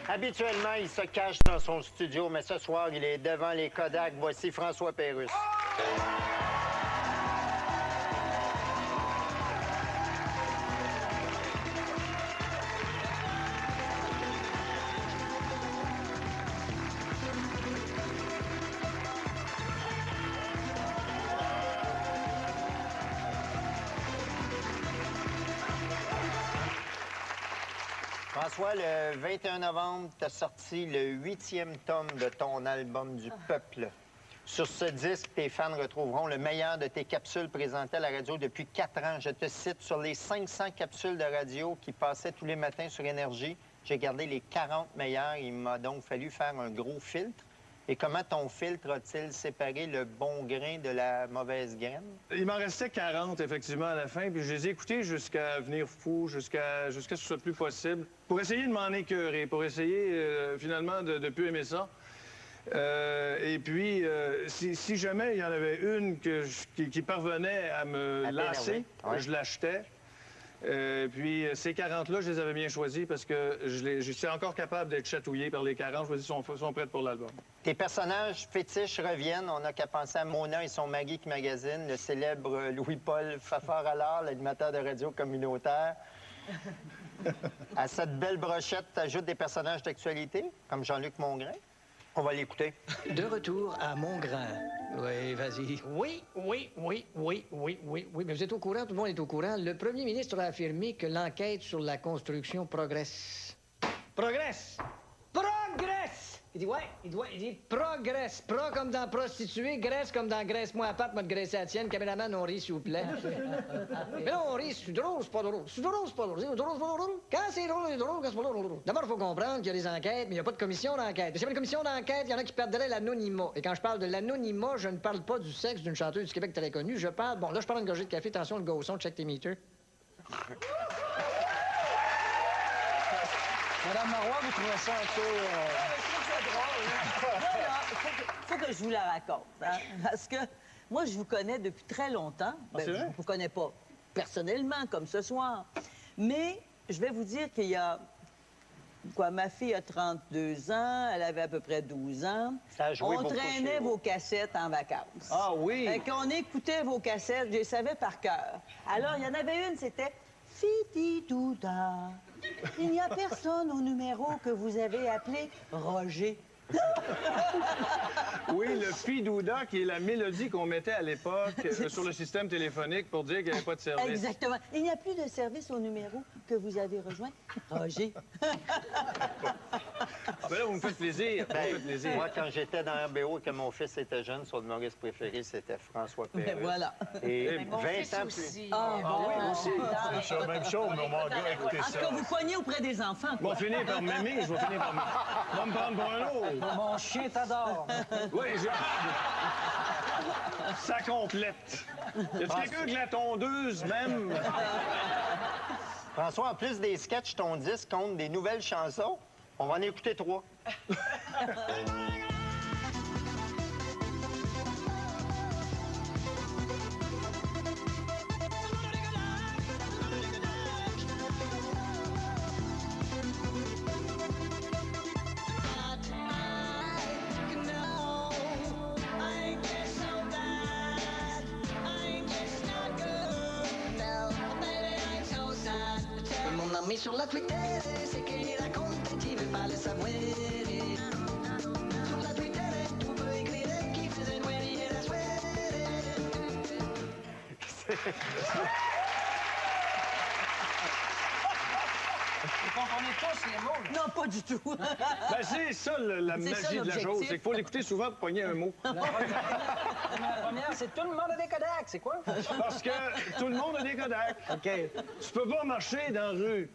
Habituellement, il se cache dans son studio, mais ce soir, il est devant les Kodak. Voici François Pérusse. François, le 21 novembre, tu as sorti le 8e tome de ton album du Peuple. Sur ce disque, tes fans retrouveront le meilleur de tes capsules présentées à la radio depuis 4 ans. Je te cite, sur les 500 capsules de radio qui passaient tous les matins sur Énergie, j'ai gardé les 40 meilleures. Il m'a donc fallu faire un gros filtre. Et comment ton filtre a-t-il séparé le bon grain de la mauvaise graine? Il m'en restait 40, effectivement, à la fin, puis je les ai écoutés jusqu'à venir fou, jusqu'à ce que ce soit plus possible, pour essayer de m'en écœurer, pour essayer, finalement, de plus aimer ça. Et puis, si jamais il y en avait une qui parvenait à me lasser, ouais. Je l'achetais. Puis ces 40-là, je les avais bien choisis parce que je suis encore capable d'être chatouillé par les 40. Je me dis, ils sont prêts pour l'album. Tes personnages fétiches reviennent. On n'a qu'à penser à Mona et son mari qui magazine, le célèbre Louis-Paul Fafard-Allard, l'animateur de radio communautaire. À cette belle brochette, t'ajoutes des personnages d'actualité, comme Jean-Luc Mongrain. On va l'écouter. De retour à Montgrain. Oui, vas-y. Oui, mais vous êtes au courant, tout le monde est au courant. Le premier ministre a affirmé que l'enquête sur la construction progresse. Progresse! Progresse! Il dit progresse. Pro comme dans prostituée, graisse comme dans graisse-moi à patte, moi de graisser à tienne. Caméraman, on rit, s'il vous plaît. Mais non, on rit, c'est drôle, c'est pas drôle. C'est drôle, c'est pas drôle. C'est drôle, c'est pas drôle. Quand c'est drôle, c'est drôle, quand c'est pas drôle. D'abord, il faut comprendre qu'il y a des enquêtes, mais il n'y a pas de commission d'enquête. S'il y avait une commission d'enquête, il y en a qui perdraient l'anonymat. Et quand je parle de l'anonymat, je ne parle pas du sexe d'une chanteuse du Québec très connue. Je parle, bon, là, je parle d'une gorgée de café. Attention, le gosson, check tes meters. Madame Marois, vous trouvez ça un peu... Faut que je vous la raconte, hein? Parce que moi, je vous connais depuis très longtemps. C'est vrai? Je vous connais pas personnellement, comme ce soir. Mais je vais vous dire qu'il y a... Quoi, ma fille a 32 ans, elle avait à peu près 12 ans. Ça a joué On beaucoup traînait chez vous. vos cassettes en vacances. Ah oui? Fait qu'on écoutait vos cassettes, je les savais par cœur. Alors, il y en avait une, c'était Fidi-douda. Il n'y a personne au numéro que vous avez appelé Roger. Oui, le Fidouda, qui est la mélodie qu'on mettait à l'époque sur le système téléphonique pour dire qu'il n'y avait pas de service. Exactement. Il n'y a plus de service au numéro que vous avez rejoint, Roger. Ah ben là, vous me faites plaisir. Vous me faites plaisir. Moi, quand j'étais dans RBO et que mon fils était jeune, son humoriste préféré, c'était François Pérusse. Ben voilà. Et Mon 20 fils ans plus... aussi. Ah, bon. oui, aussi. C'est la même chose, mais mon gars, écoutez En tout ça. cas, vous poignez auprès des enfants, Je vais quoi. finir par m'aimer, je vais finir par me prendre pour un autre. Mon chien t'adore. Oui, ça complète. Y a-t-il quelqu'un que la tondeuse, même? François, en plus des sketchs, ton disque compte des nouvelles chansons. On va en écouter 3. Tout le monde en met sur la Twitter, c'est qu'il raconte qui veut pas le savoir. Sur la Twitter, tout peut écrire qui faisait noir et la soirée. Vous comprenez tous les mots, là. Non, pas du tout. Ben, c'est ça, la C'est ça, magie de la chose. l'objectif. C'est qu'il faut l'écouter souvent pour pogner un mot. La première, c'est tout le monde a des Kodak. C'est quoi? Parce que tout le monde a des Kodak. OK. Tu peux pas marcher dans la rue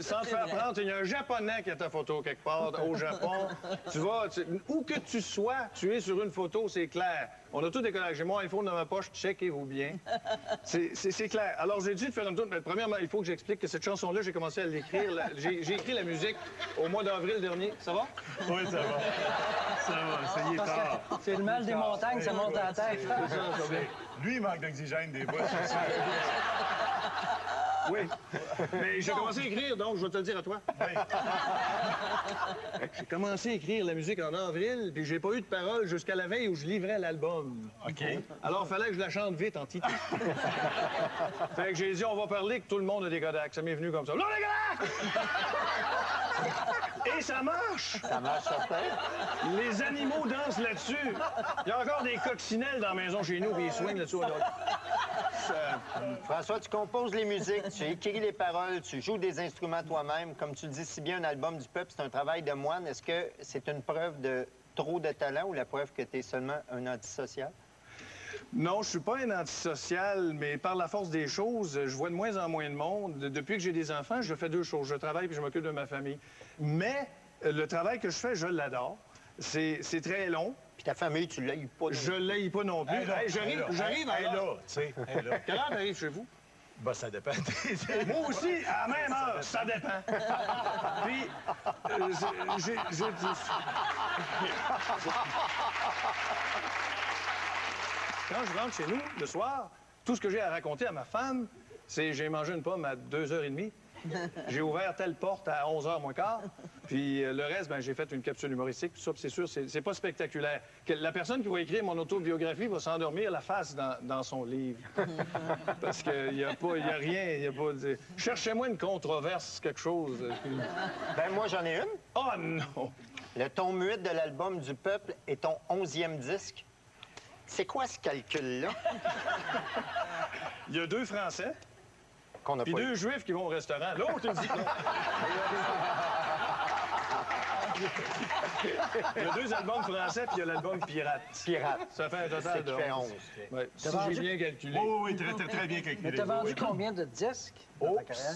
sans te faire prendre. Il y a un Japonais qui a ta photo quelque part au Japon. Tu vas, où que tu sois, tu es sur une photo, c'est clair. On a tous des Kodak. J'ai mon iPhone dans ma poche, checkez-vous bien. C'est clair. Alors, j'ai dit de faire une tour. Mais premièrement, il faut que j'explique que cette chanson-là, j'ai commencé à l'écrire. J'ai écrit la musique au mois d'avril dernier. Ça va? Oui, ça va. Ça va, ça y est tard. C'est le mal des montagnes, ça monte à la tête. C'est ça, ça va. Lui, il manque d'oxygène des fois, c'est sûr. Oui. Mais j'ai commencé à écrire, donc je vais te le dire à toi. J'ai commencé à écrire la musique en avril, puis j'ai pas eu de paroles jusqu'à la veille où je livrais l'album. OK. Alors, il fallait que je la chante vite en titre. Fait que j'ai dit, on va parler que tout le monde a des Kodak. Ça m'est venu comme ça. Là, les Kodak! Et ça marche! Ça marche, certain. Les animaux dansent là-dessus. Il y a encore des coccinelles dans la maison chez nous, puis ils swingent là-dessus. François, tu composes les musiques, tu écris les paroles, tu joues des instruments toi-même. Comme tu le dis si bien, un album du peuple, c'est un travail de moine. Est-ce que c'est une preuve de trop de talent ou la preuve que tu es seulement un antisocial? Non, je suis pas un antisocial, mais par la force des choses, je vois de moins en moins de monde. Depuis que j'ai des enfants, je fais deux choses. Je travaille puis je m'occupe de ma famille. Mais le travail que je fais, je l'adore. C'est très long. Puis ta famille, tu l'aimes pas. Je l'haïs pas non plus. Hey, j'arrive à Hey, là, tu sais, hey, là. Quelle heure t'arrives chez vous? Ben, ça dépend. Moi aussi, à la même heure, ça dépend. Puis, j'ai dit... Quand je rentre chez nous, le soir, tout ce que j'ai à raconter à ma femme, c'est j'ai mangé une pomme à 2h30. J'ai ouvert telle porte à 11h moins quart. Puis le reste, ben, j'ai fait une capsule humoristique. Tout ça, puis c'est sûr, c'est pas spectaculaire. La personne qui va écrire mon autobiographie va s'endormir la face dans son livre. Parce qu'il n'y a rien, il n'y a pas de... Cherchez-moi une controverse, quelque chose. Ben moi, j'en ai une. Oh non! Le tome 8 de l'album du peuple est ton 11e disque. C'est quoi ce calcul-là? Il y a 2 Français, Qu'on a puis pas 2 eu. Juifs qui vont au restaurant. L'autre, il dit non. Il y a 2 albums français, puis il y a l'album Pirate. Pirate. Ça fait un total C'est de qui fait 11. 11. Ouais, si vendu- j'ai bien calculé. Oui, très bien calculé. Mais t'as vendu Oui. combien de disques dans ta carrière?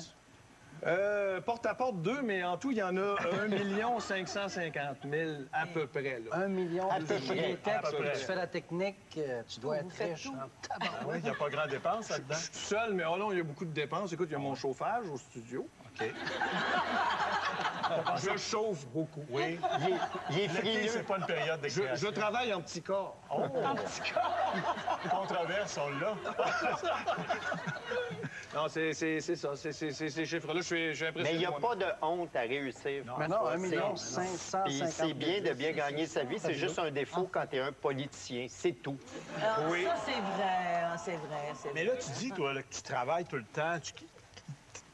Porte à porte 2, mais en tout, il y en a 1 550 000 à peu près. Là. 1 million À de peu près, les textes, à peu près. tu fais la technique, tu dois Vous être faites riche. tout. hein. Tabarouette. Oui, il n'y a pas grand dépense Je là-dedans. suis tout seul, mais oh non, il y a beaucoup de dépenses. Écoute, il y a mon chauffage au studio. OK. Je chauffe beaucoup. Oui. Il est L'été, frileux. c'est pas une période de Je création. travaille en petit corps. Controverse, on l'a. Non, c'est ça, c'est ces chiffres-là. Je suis Mais impressionné. il n'y a moi-même. pas de honte à réussir. Mais non, 1 million C'est- 550 Puis c'est bien de bien gagner sa vie. C'est juste un défaut quand tu es un politicien. C'est tout. Ah, Oui. Ça, c'est vrai, ah, c'est vrai, c'est Mais vrai. là, tu dis, toi, là, que tu travailles tout le temps.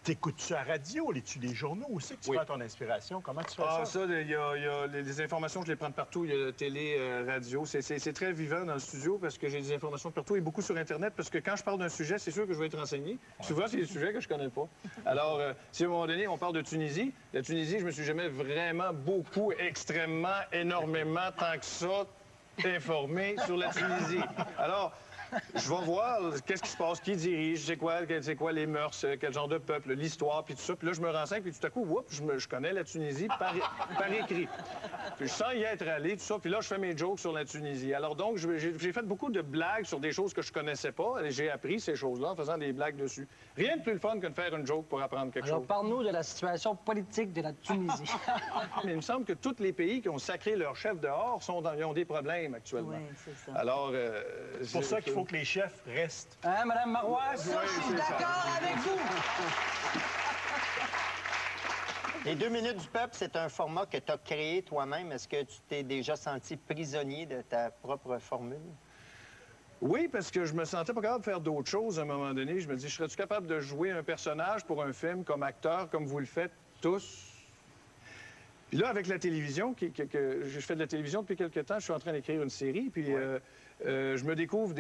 T'écoutes-tu à la radio? Lis-tu les journaux aussi que tu Oui. prends ton inspiration? Comment tu fais Ah, ça? ça, il y a les informations, je les prends de partout. Il y a la télé, radio. C'est très vivant dans le studio parce que j'ai des informations de partout et beaucoup sur Internet parce que quand je parle d'un sujet, c'est sûr que je vais être renseigné. Souvent, c'est des sujets que je connais pas. Alors, si à un moment donné, on parle de Tunisie, la Tunisie, je me suis jamais vraiment beaucoup, extrêmement, énormément, tant que ça, informé sur la Tunisie. Alors, je vais voir qu'est-ce qui se passe, qui dirige, c'est quoi les mœurs, quel genre de peuple, l'histoire, puis tout ça. Puis là, je me renseigne, puis tout à coup, oups, je connais la Tunisie par écrit. Puis sans y être allé, tout ça. Puis là, je fais mes jokes sur la Tunisie. Alors donc, j'ai fait beaucoup de blagues sur des choses que je connaissais pas. Et j'ai appris ces choses-là en faisant des blagues dessus. Rien de plus le fun que de faire une joke pour apprendre quelque Alors, chose. parle-nous de la situation politique de la Tunisie. Mais il me semble que tous les pays qui ont sacré leur chef dehors ils ont des problèmes actuellement. Oui, c'est ça. Alors, C'est pour ça qu'il faut que les chefs restent. Hein, Madame Marois? Ça, je suis d'accord avec vous. Les 2 minutes du peuple, c'est un format que tu as créé toi-même. Est-ce que tu t'es déjà senti prisonnier de ta propre formule? Oui, parce que je me sentais pas capable de faire d'autres choses à un moment donné. Je me dis, serais-tu capable de jouer un personnage pour un film comme acteur, comme vous le faites tous? Puis là, avec la télévision, je fais de la télévision depuis quelque temps, je suis en train d'écrire une série, puis je me découvre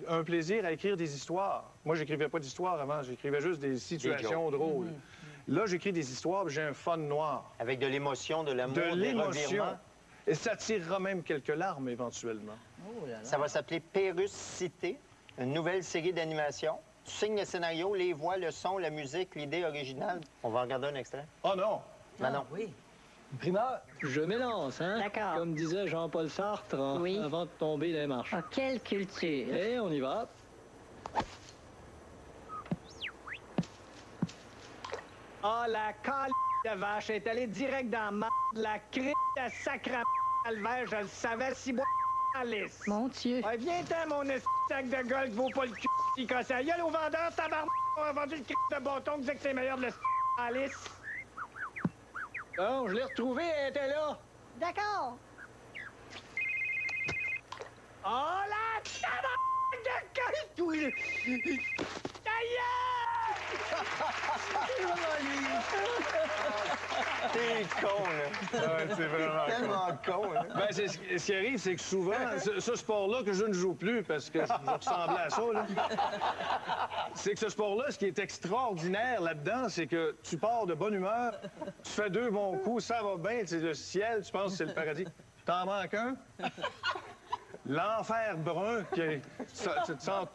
un plaisir à écrire des histoires. Moi, j'écrivais pas d'histoires avant, j'écrivais juste des situations drôles. Là, j'écris des histoires, puis j'ai un fun noir. Avec de l'émotion, de l'amour, De des l'émotion. revirements. Et ça tirera même quelques larmes éventuellement. Oh là là. Ça va s'appeler Péruscité, une nouvelle série d'animation. Tu signes le scénario, les voix, le son, la musique, l'idée originale. On va regarder un extrait. Oh non! Manon. Oui. Primeur, Je m'élance, hein? D'accord. Comme disait Jean-Paul Sartre Oui. avant de tomber les marches. Oh, quelle culture! Et on y va. Ah, la cale de vache est allée direct dans ma... La crise de sacre calvaire, je le savais, si bois en lisse. Mon Dieu! Ouais, viens-t'en, mon sac de golf, vaut pas le cul, pis casse la gueule au vendeur, tabarnak, On a vendu le c*** de bâton qui disait que c'est meilleur de le Alice. Non, je l'ai retrouvée, elle était là. D'accord. Oh la tabarnak de gueule, toi! Ta T'es con, là. Ouais, c'est vraiment con. Tellement con, là. Ben, ce qui arrive, c'est que souvent, ce sport-là que je ne joue plus parce que je ressemblais à ça, là, c'est que ce sport-là, ce qui est extraordinaire là-dedans, c'est que tu pars de bonne humeur, tu fais 2 bons coups, ça va bien, c'est le ciel, tu penses que c'est le paradis. T'en manques un? L'enfer brun,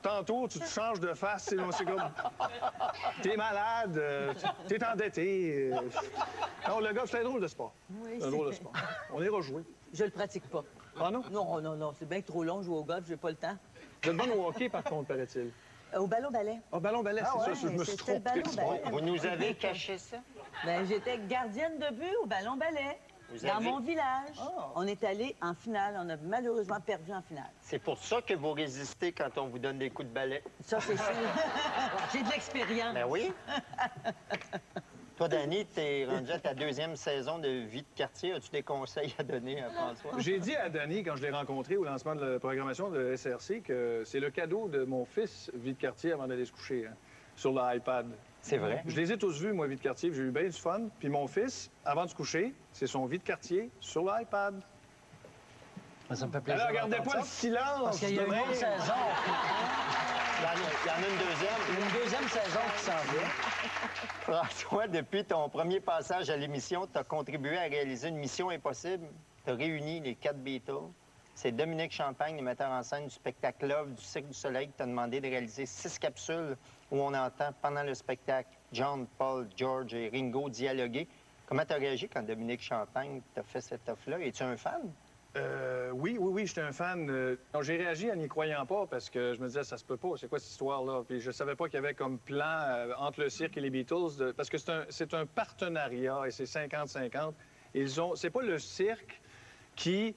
tantôt, tu te changes de face, c'est comme... T'es malade, t'es endetté. Non, le golf, c'est un drôle de sport. Oui, C'est un drôle de sport. On est rejoué. Je le pratique pas. Ah non? Non, c'est bien trop long de jouer au golf, j'ai pas le temps. Vous êtes bonne au hockey, par contre, paraît-il. Au ballon-ballet. Ah, ballon-ballet, c'est ouais, ça, je me suis c'était le trompé. ballon-ballet. Vous nous avez caché ça? Ben, j'étais gardienne de but au ballon-ballet. Vous Dans avez- mon village. Oh. On est allé en finale. On a malheureusement perdu en finale. C'est pour ça que vous résistez quand on vous donne des coups de balai. Ça, c'est sûr. J'ai de l'expérience. Ben oui. Toi, Danny, t'es rendu à ta 2e saison de vie de quartier. As-tu des conseils à donner à François? J'ai dit à Danny, quand je l'ai rencontré au lancement de la programmation de SRC, que c'est le cadeau de mon fils, vie de quartier, avant d'aller se coucher, hein, sur l'iPad. C'est vrai. Je les ai tous vus, moi, vie de quartier, puis j'ai eu bien du fun. Puis mon fils, avant de se coucher, c'est son vie de quartier sur l'iPad. Ça me fait plaisir. Alors, regardez pas le d'entendre ça. silence. Parce qu'il y a une demain. autre saison. Il y en a une deuxième. Il y a une deuxième saison qui s'en vient. François, depuis ton premier passage à l'émission, tu as contribué à réaliser une mission impossible. Tu as réuni les 4 Beatles. C'est Dominique Champagne, le metteur en scène du spectacle Love du Cirque du Soleil, qui t'a demandé de réaliser 6 capsules où on entend pendant le spectacle John, Paul, George et Ringo dialoguer. Comment tu as réagi quand Dominique Champagne t'a fait cette offre-là? Es-tu un fan? Oui, j'étais un fan. Donc, j'ai réagi en n'y croyant pas parce que je me disais, ça se peut pas, c'est quoi cette histoire-là? Puis je savais pas qu'il y avait comme plan entre le cirque et les Beatles, parce que c'est un partenariat et c'est 50-50. C'est pas le cirque qui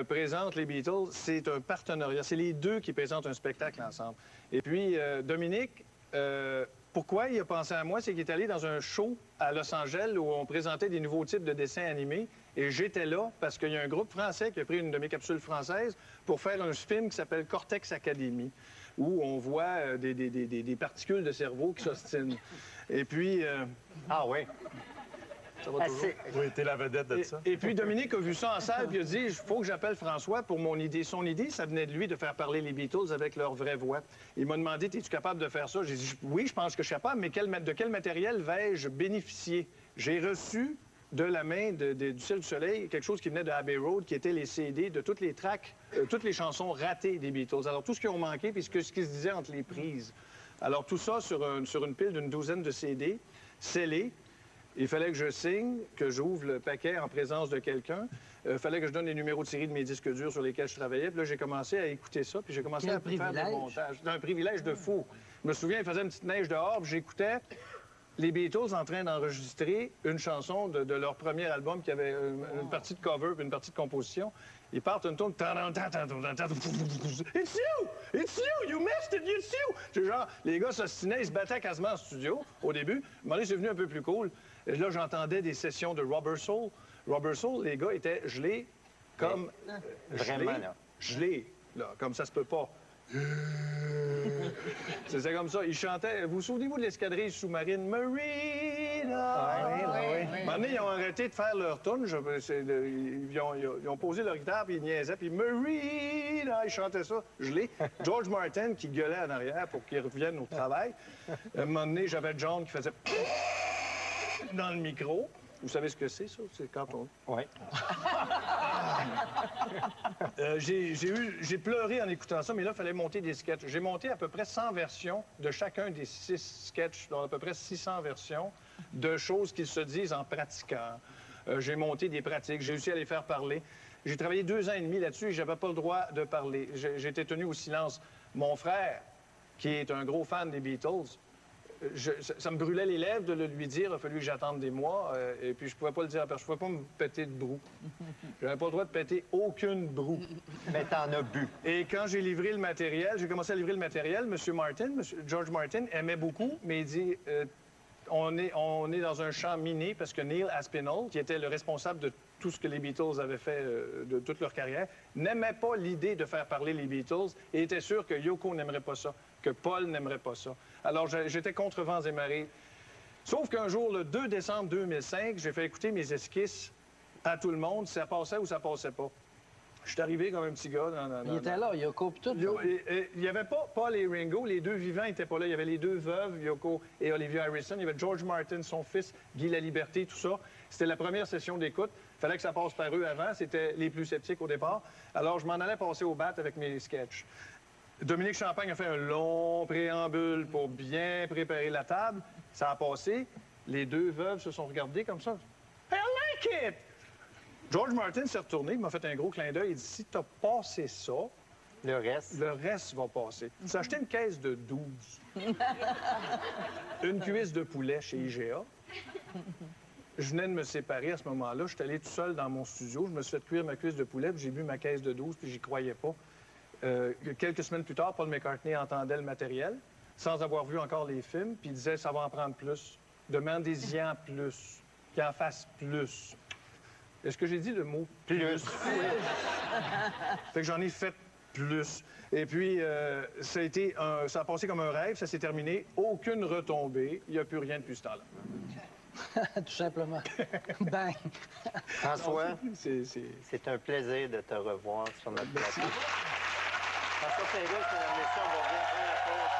présente les Beatles, c'est un partenariat. C'est les deux qui présentent un spectacle ensemble. Et puis, Dominique, pourquoi il a pensé à moi? C'est qu'il est allé dans un show à Los Angeles où on présentait des nouveaux types de dessins animés. Et j'étais là parce qu'il y a un groupe français qui a pris une de mes capsules françaises pour faire un film qui s'appelle Cortex Academy, où on voit des particules de cerveau qui s'ostinent. Et puis... Ah oui. Ça va toujours? Oui, t'es la vedette de ça. Et puis Dominique a vu ça en salle, puis il a dit, il faut que j'appelle François pour mon idée. Son idée, ça venait de lui de faire parler les Beatles avec leur vraie voix. Il m'a demandé, es-tu capable de faire ça? J'ai dit, oui, je pense que je suis capable, mais de quel matériel vais-je bénéficier? J'ai reçu de la main du Cirque du Soleil quelque chose qui venait de Abbey Road, qui était les CD de toutes les tracks, toutes les chansons ratées des Beatles. Alors, tout ce qui ont manqué, puis ce qui se disait entre les prises. Alors, tout ça sur une pile d'une douzaine de CD, scellés. Il fallait que je signe, que j'ouvre le paquet en présence de quelqu'un. Il fallait que je donne les numéros de série de mes disques durs sur lesquels je travaillais. Puis là, j'ai commencé à écouter ça, puis j'ai commencé Quel à faire privilège. du montage. C'était un privilège de fou. Je me souviens, il faisait une petite neige dehors, puis j'écoutais les Beatles en train d'enregistrer une chanson de leur premier album qui avait une partie de cover puis une partie de composition. Ils partent une tourne. It's you! It's you! You missed it! It's you! C'est genre, les gars s'ostinaient, ils se battaient quasiment en studio au début. À un moment donné, c'est devenu un peu plus cool. Et là, j'entendais des sessions de Rubber Soul. Rubber Soul, les gars étaient gelés comme. Vraiment, là. Gelés, là, comme ça se peut pas. C'était comme ça. Ils chantaient. Vous souvenez-vous de l'escadrille sous-marine Marina? Oui. À un moment donné, ils ont arrêté de faire leur tune. Ils ont posé leur guitare, puis ils niaisaient, puis Marina, ils chantaient ça, gelé. George Martin qui gueulait en arrière pour qu'ils reviennent au travail. À un moment donné, j'avais John qui faisait dans le micro. Vous savez ce que c'est, ça? C'est quand on... Oui. J'ai pleuré en écoutant ça, mais là, il fallait monter des sketchs. J'ai monté à peu près 100 versions de chacun des 6 sketchs, donc à peu près 600 versions de choses qu'ils se disent en pratiquant. J'ai monté des pratiques, j'ai réussi à les faire parler. J'ai travaillé 2 ans et demi là-dessus et j'avais pas le droit de parler. J'ai été tenu au silence. Mon frère, qui est un gros fan des Beatles, ça me brûlait les lèvres de le lui dire. Il a fallu que j'attende des mois. Et puis, je pouvais pas le dire à personne. Je pouvais pas me péter de brou. J'avais pas le droit de péter aucune broue. Mais t'en as bu. Et quand j'ai livré le matériel, j'ai commencé à livrer le matériel, George Martin aimait beaucoup, mais il dit on est dans un champ miné parce que Neil Aspinall, qui était le responsable de tout ce que les Beatles avaient fait de toute leur carrière, n'aimait pas l'idée de faire parler les Beatles et était sûr que Yoko n'aimerait pas ça, que Paul n'aimerait pas ça. Alors, j'étais contre vents et marées. Sauf qu'un jour, le 2 décembre 2005, j'ai fait écouter mes esquisses à tout le monde, si ça passait ou ça passait pas. Je suis arrivé comme un petit gars. Il était là, Yoko, puis tout. Il n'y avait pas Paul et Ringo. Les deux vivants n'étaient pas là. Il y avait les deux veuves, Yoko et Olivia Harrison. Il y avait George Martin, son fils, Guy Laliberté, tout ça. C'était la première session d'écoute. Il fallait que ça passe par eux avant. C'était les plus sceptiques au départ. Alors, je m'en allais passer au bat avec mes sketchs. Dominique Champagne a fait un long préambule pour bien préparer la table. Ça a passé. Les deux veuves se sont regardées comme ça. « I like it! » George Martin s'est retourné, il m'a fait un gros clin d'œil. Il dit, si t'as passé ça, le reste va passer. Il s'est acheté une caisse de 12. Une cuisse de poulet chez IGA. Je venais de me séparer à ce moment-là. Je suis allé tout seul dans mon studio. Je me suis fait cuire ma cuisse de poulet, puis j'ai bu ma caisse de 12, puis j'y croyais pas. Quelques semaines plus tard, Paul McCartney entendait le matériel, sans avoir vu encore les films, puis il disait, ça va en prendre plus. Demandez-y en plus. Qu'il en fasse plus. Est-ce que j'ai dit le mot plus? Fait que j'en ai fait plus. Et puis, ça a passé comme un rêve, ça s'est terminé. Aucune retombée. Il n'y a plus rien depuis ce temps-là. Tout simplement. Ben. François, c'est un plaisir de te revoir sur notre plateau. François Pérusse, mesdames et messieurs, on va revenir après la pause.